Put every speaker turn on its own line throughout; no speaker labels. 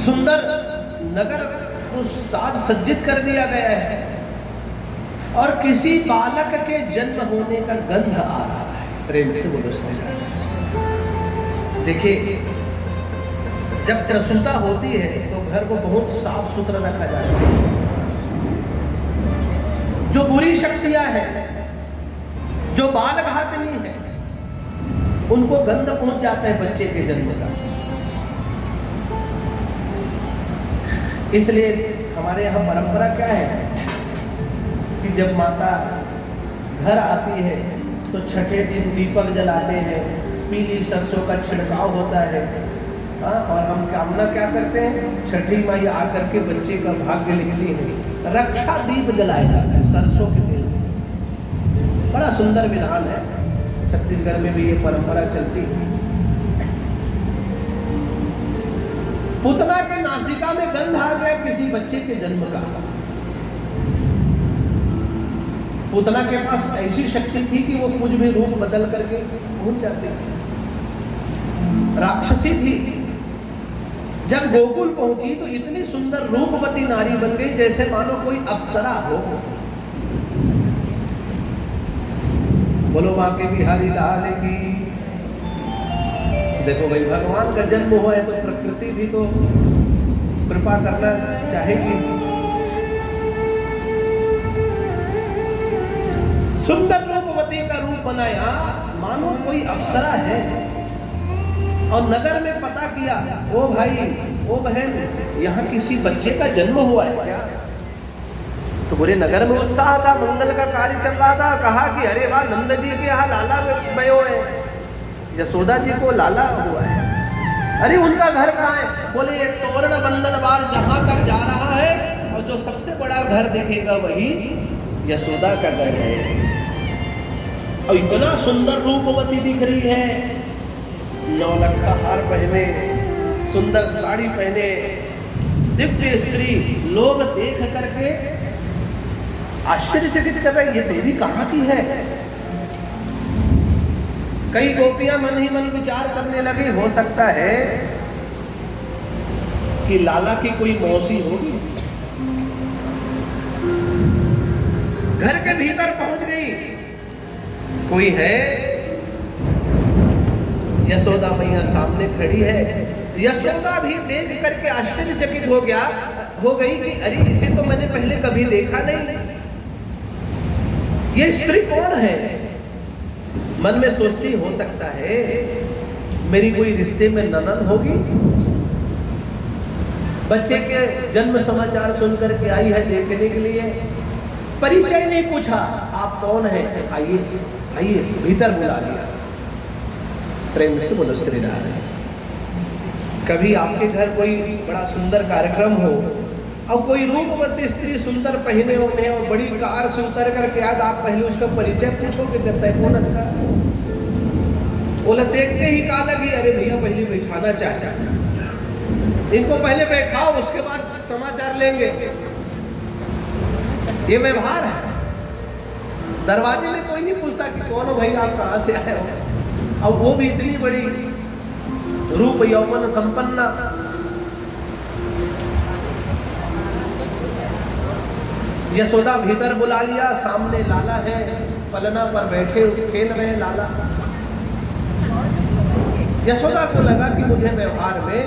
सुंदर नगर को साज सज्जित कर दिया गया है और किसी बालक के जन्म होने का गंध आ रहा है। प्रेम से बोलो श्री राम। देखिए, जब प्रसूता होती है तो घर को बहुत साफ सुथरा रखा जाता है। जो बुरी शक्तियां हैं, जो बाल घातनी है, उनको गंध पहुंच जाता है बच्चे के जन्म का। इसलिए हमारे यहाँ परंपरा क्या है कि जब माता घर आती है तो छठे दिन दीपक जलाते हैं, पीली सरसों का छिड़काव होता है। और हम कामना क्या करते हैं, छठी माई आकर के बच्चे का भाग्य लिखती है, रक्षा दीप जलाया जाता है सरसों के तेल। बड़ा सुंदर विधान है, छत्तीसगढ़ में भी ये परंपरा चलती है। पुतना के नासिका में गंध आ गया किसी बच्चे के जन्म का। पुतना के पास ऐसी शक्ति थी कि वो कुछ भी रूप बदल करके पहुंच जाती थी। राक्षसी थी। जब गोकुल पहुंची तो इतनी सुंदर रूपवती नारी बन गई जैसे मानो कोई अप्सरा हो। बोलो मां के बिहारी लाल की। देखो भाई, भगवान का जन्म हुआ है तो प्रकृति भी तो कृपा करना चाहेगी। सुंदर रूपवती का रूप बनाया मानो कोई अप्सरा है। और नगर में पता किया, ओ भाई, ओ बहन, यहाँ किसी बच्चे का जन्म हुआ है क्या? तो पूरे नगर में उत्साह था, मंगल का कार्य चल रहा था। कहा कि अरे वाह, नंद जी के यहाँ लाला भयो है, यशोदा जी को लाला हुआ है। अरे उनका घर कहाँ है? बोले ये तोरण बंधन बार जहां तक जा रहा है और जो सबसे बड़ा घर देखेगा वही यशोदा का घर है। और इतना सुंदर रूपवती दिख रही है, नौलख का हार पहने, सुंदर साड़ी पहने, दिव्य स्त्री। लोग देख करके आश्चर्यचकित कर रहे, ये देवी कहाँ की है? कई गोपियां मन ही मन विचार करने लगी, हो सकता है कि लाला की कोई मौसी होगी। घर के भीतर पहुंच गई, कोई है? यशोदा मैया सामने खड़ी है। यशोदा भी देख करके आश्चर्यचकित हो गई कि अरे, इसे तो मैंने पहले कभी देखा नहीं। ये स्त्री कौन है? मन में सोचती, हो सकता है मेरी कोई रिश्ते में ननद होगी। बच्चे के जन्म समाचार सुनकर के आई है देखने के लिए। परिचय नहीं पूछा, आप कौन हैं? आइए आइए, भीतर बुला लिया। प्रेम से बोलो श्री राम। कभी आपके घर कोई बड़ा सुंदर कार्यक्रम हो और कोई रूपवती स्त्री सुंदर पहने होने और बड़ी कार से उतर करके आज आप पहले उसका परिचय पूछोगे, कहता है कौन अच्छा? बोला देखते ही कहा लगी, अरे भैया पहले बैठाना चाहता, इनको पहले बैठाओ, उसके बाद समाचार लेंगे। ये व्यवहार है। दरवाजे में कोई नहीं पूछता कि कौन हो भाई, आप कहाँ से आए हो। और वो भी इतनी बड़ी रूप यौवन संपन्ना। यशोदा भीतर बुला लिया, सामने लाला है, पलना पर बैठे खेल रहे लाला। यशोदा को लगा कि मुझे व्यवहार में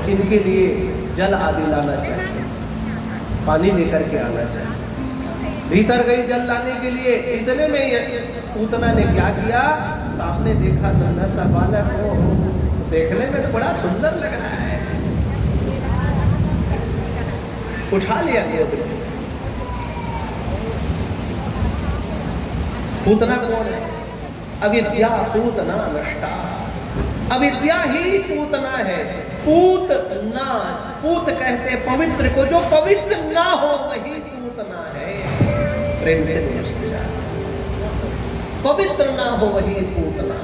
इनके लिए जल आदि लाना चाहिए, पानी लेकर के आना चाहिए। भीतर गई जल लाने के लिए। इतने में पूतना ने क्या किया, सामने देखा नन्हा सा बालक को, देखने में तो बड़ा सुंदर लग रहा है, उठा लिया गोद में। पूतना कौन है? अविद्या पूतना नष्टा। अविद्या ही पूतना है। पूतना, पूत कहते पवित्र को, जो पवित्र ना हो वही पूतना है। प्रेम से समझते, पवित्र ना हो वही पूतना।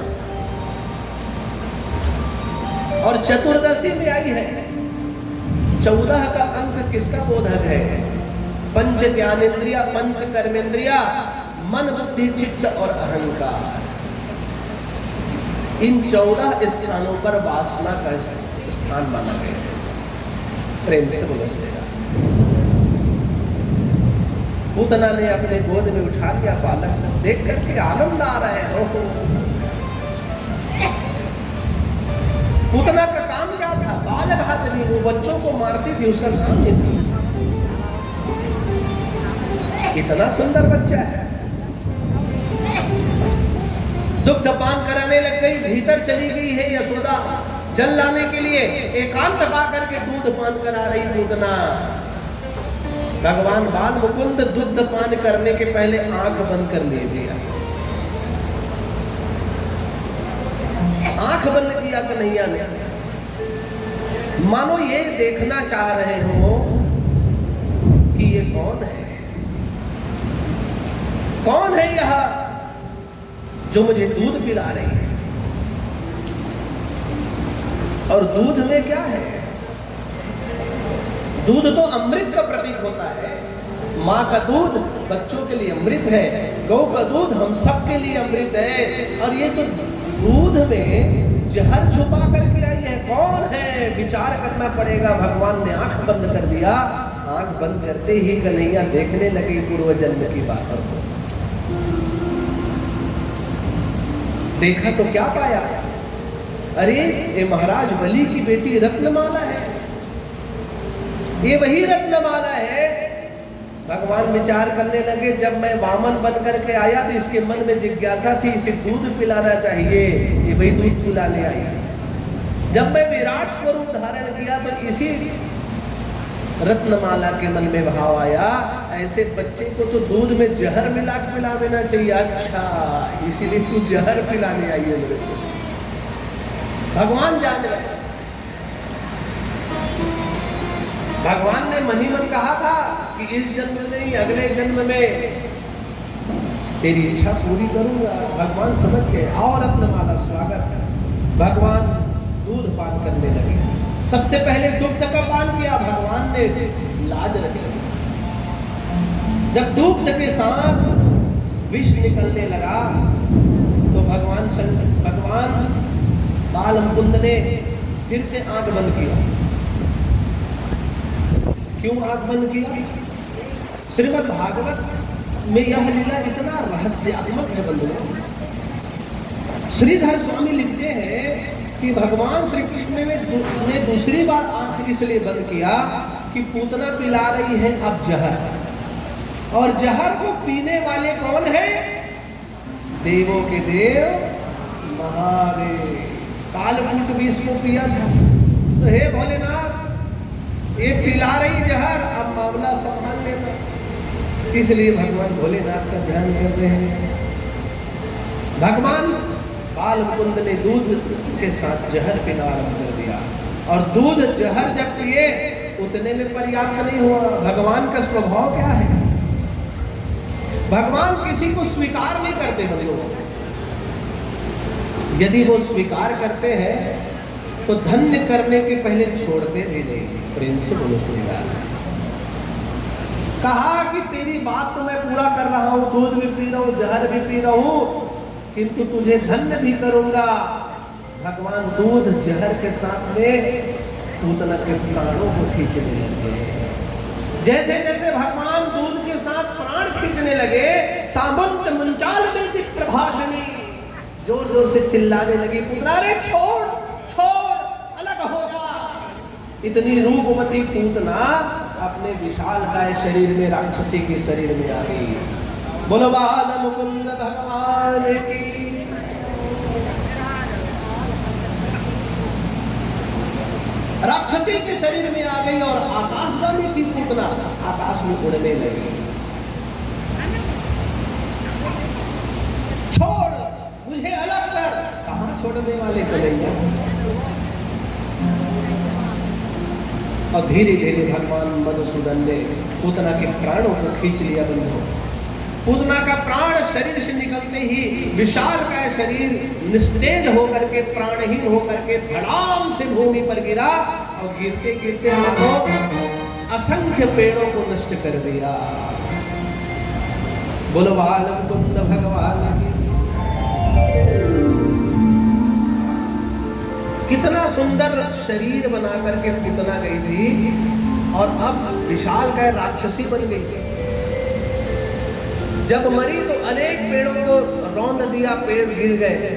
और चतुर्दशी में आई है। 14 का अंक किसका बोधक है? पंच ज्ञानेन्द्रिया, पंच कर्मेंद्रिया, मन, बुद्धि, चित्त और अहंकार। इन 14 स्थानों पर वासना का स्थान माना गया है। प्रेम से बोलो श्री राम। पूतना ने अपने गोद में उठा लिया बालक, देख करके आनंद आ रहा है। ओहो, पूतना का काम क्या था? बालक हाथ नहीं, वो बच्चों को मारती थी, उसका काम नहीं था। कितना सुंदर बच्चा है। दुग्ध पान कराने लग गई, भीतर चली गई है यशोदा जल लाने के लिए, एकांत पा करके दूध पान करा रही पूतना। भगवान बाल मुकुंद दूध पान करने के पहले आंख बंद कर लीजिए। आंख बंद किया कन्हैया ने, मानो ये देखना चाह रहे हो कि ये कौन है, कौन है यह जो मुझे दूध पिला रही है। और दूध में क्या है? दूध तो अमृत का प्रतीक होता है। माँ का दूध बच्चों के लिए अमृत है, गौ का दूध हम सब के लिए अमृत है। और ये तो दूध में जहर छुपा करके आई है, कौन है? विचार करना पड़ेगा। भगवान ने आंख बंद कर दिया। आंख बंद करते ही कन्हैया देखने लगे पूर्व जन्म की बातों को। देखा तो क्या पाया? अरे ये महाराज बलि की बेटी रत्नमाला है, ये वही रत्नमाला है। भगवान विचार करने लगे, जब मैं वामन बन करके आया तो इसके मन में जिज्ञासा थी, इसे दूध पिलाना चाहिए, ये वही दूध पिलाने आई। जब मैं विराट स्वरूप धारण किया तो इसी रत्नमाला के मन में भाव आया, ऐसे बच्चे को तो दूध में जहर मिला के पिला देना चाहिए। अच्छा, इसीलिए तू जहर पिलाने आई है मेरे को। भगवान जान रहे। भगवान ने मन ही मन कहा था कि इस जन्म में ही अगले जन्म में तेरी इच्छा पूरी करूंगा। भगवान समझ गए। आओ रत्नमाला स्वागत। भगवान दूध पान करने लगे। सबसे पहले दुग्ध का पान किया। भगवान ने लाज रखी। जब दुग्ध के साथ विष निकलने लगा तो भगवान बाल मुकुंद ने फिर से आंख बंद किया। क्यों आंख बंद किया? श्रीमद् भागवत में यह लीला इतना रहस्यात्मक है बंधुओं। श्रीधर स्वामी लिखते हैं कि भगवान श्री कृष्ण ने दूसरी बार आंख इसलिए बंद किया कि पूतना पिला रही है अब जहर, और जहर को पीने वाले कौन है? देवों के देव महादेव। कालकूट भी इसको पिया था। तो हे भोलेनाथ, ये पिला रही जहर, अब मामला संभाल लेना। इसलिए भगवान भोलेनाथ का ध्यान कर रहे हैं। भगवान बाल मुकुंद ने दूध के साथ जहर पीना आरंभ कर दिया। और दूध जहर जब पिए उतने में पर्याप्त नहीं हुआ। भगवान का स्वभाव क्या है? भगवान किसी को स्वीकार नहीं करते बंधुओं। यदि वो स्वीकार करते हैं तो धन्य करने के पहले छोड़ते भी नहीं। प्रेम से बोलो श्री राम। कहा कि तेरी बात तो मैं पूरा कर रहा हूं, दूध भी पी रहा हूं, जहर भी पी रहा हूं, किंतु तुझे धन्य भी करूंगा। भगवान दूध जहर के साथ में पूतना के प्राणों को खींचने लगे। जैसे जैसे भगवान दूध के साथ प्राण खींचने लगे, सामंत मुंचाल में प्रभाषणी जोर जोर से चिल्लाने लगी, पूतना रे छोड़ छोड़, अलग हो जा। इतनी रूपवती पूतना अपने विशालकाय शरीर में राक्षसी के शरीर में आ गई। बोलो बाल मुकुंद भगवान की। राक्षसी के शरीर में आ गई और आकाशगामी थी पूतना, आकाश में उड़ने लगी। छोड़ मुझे अलग कर। कहां छोड़ने वाले कन्हैया? और धीरे धीरे भगवान मधुसूदन ने पूतना के प्राणों को खींच लिया। बंधु, पूतना का प्राण शरीर से निकलते ही विशाल का शरीर निस्तेज होकर के प्राणहीन होकर के धड़ाम से भूमि पर गिरा और गिरते गिरते मानो असंख्य पेड़ों को नष्ट कर दिया। बोलो बाल मुकुंद भगवान की। कितना सुंदर शरीर बना करके कितना गई थी, और अब विशाल का राक्षसी बन गई। जब मरी तो अनेक पेड़ों को रौंद दिया, पेड़ गिर गए।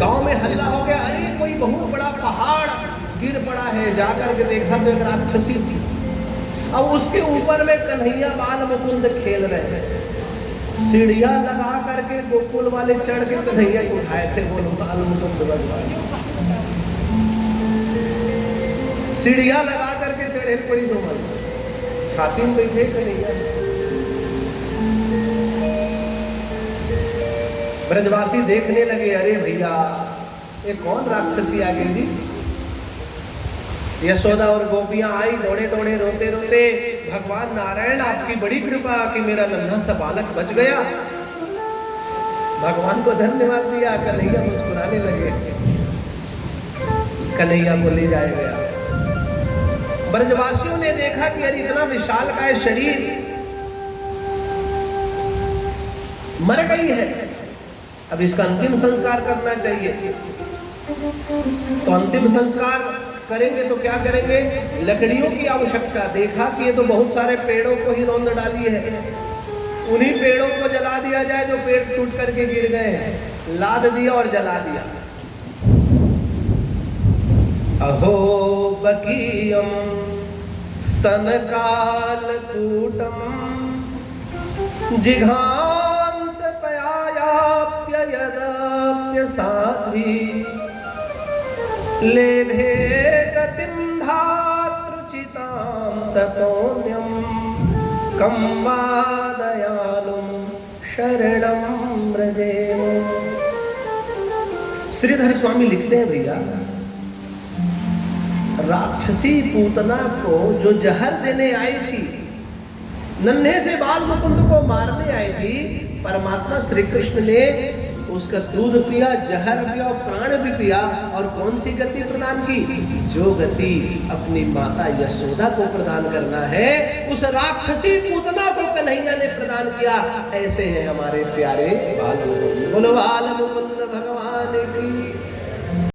गांव में हल्ला हो गया, अरे कोई बहुत बड़ा पहाड़ गिर पड़ा है। जाकर के देखा तो एक राक्षसी थी। अब उसके ऊपर में कन्हैया बाल मुकुंद खेल रहे हैं। सीढ़ियां लगा करके गोकुल वाले चढ़ के कन्हैया को उठाए थे, बोलो बाल मुकुंद भगवान। सीढ़ियां लगा करके चढ़े पड़ी दो मन, छाती में बैठे कन्हैया। ब्रजवासी देखने लगे, अरे भैया ये कौन राक्षसी आ गई जी। यशोदा और गोपियां आई दौड़े दौड़े रोते रोते, भगवान नारायण आपकी बड़ी कृपा कि मेरा नन्हा सा बालक बच गया। भगवान को धन्यवाद दिया। कन्हैया मुस्कुराने लगे, कन्हैया को ले जाया गया। ब्रजवासियों ने देखा कि अरे इतना विशाल का शरीर, मर गई है, अब इसका अंतिम संस्कार करना चाहिए। तो अंतिम संस्कार करेंगे तो क्या करेंगे, लकड़ियों की आवश्यकता। देखा कि ये तो बहुत सारे पेड़ों को ही रौंद डाली है, उन्हीं पेड़ों को जला दिया जाए जो पेड़ टूट करके गिर गए हैं। लाद दिया और जला दिया। अहो बकीयम स्तन काल कूटम जिघांस पयायाप्य यदाप्य साध्वी लेभे गतिं धातृचितां ततोऽन्यं कं वा दयालुं शरणं व्रजेम। श्रीधर स्वामी लिखते हैं, भैया राक्षसी पूतना को जो जहर देने आई थी, नन्हे से बाल मुकुंद को मारने आई थी, परमात्मा श्री कृष्ण ने उसका दूध पिया, जहर पिया और प्राण भी पिया। और कौन सी गति प्रदान की, जो गति अपनी माता यशोदा को प्रदान करना है, उस राक्षसी पूतना को कन्हैया ने प्रदान किया। ऐसे हैं हमारे प्यारे बाल मुकुंद। बोलो बाल मुकुंद भगवान की।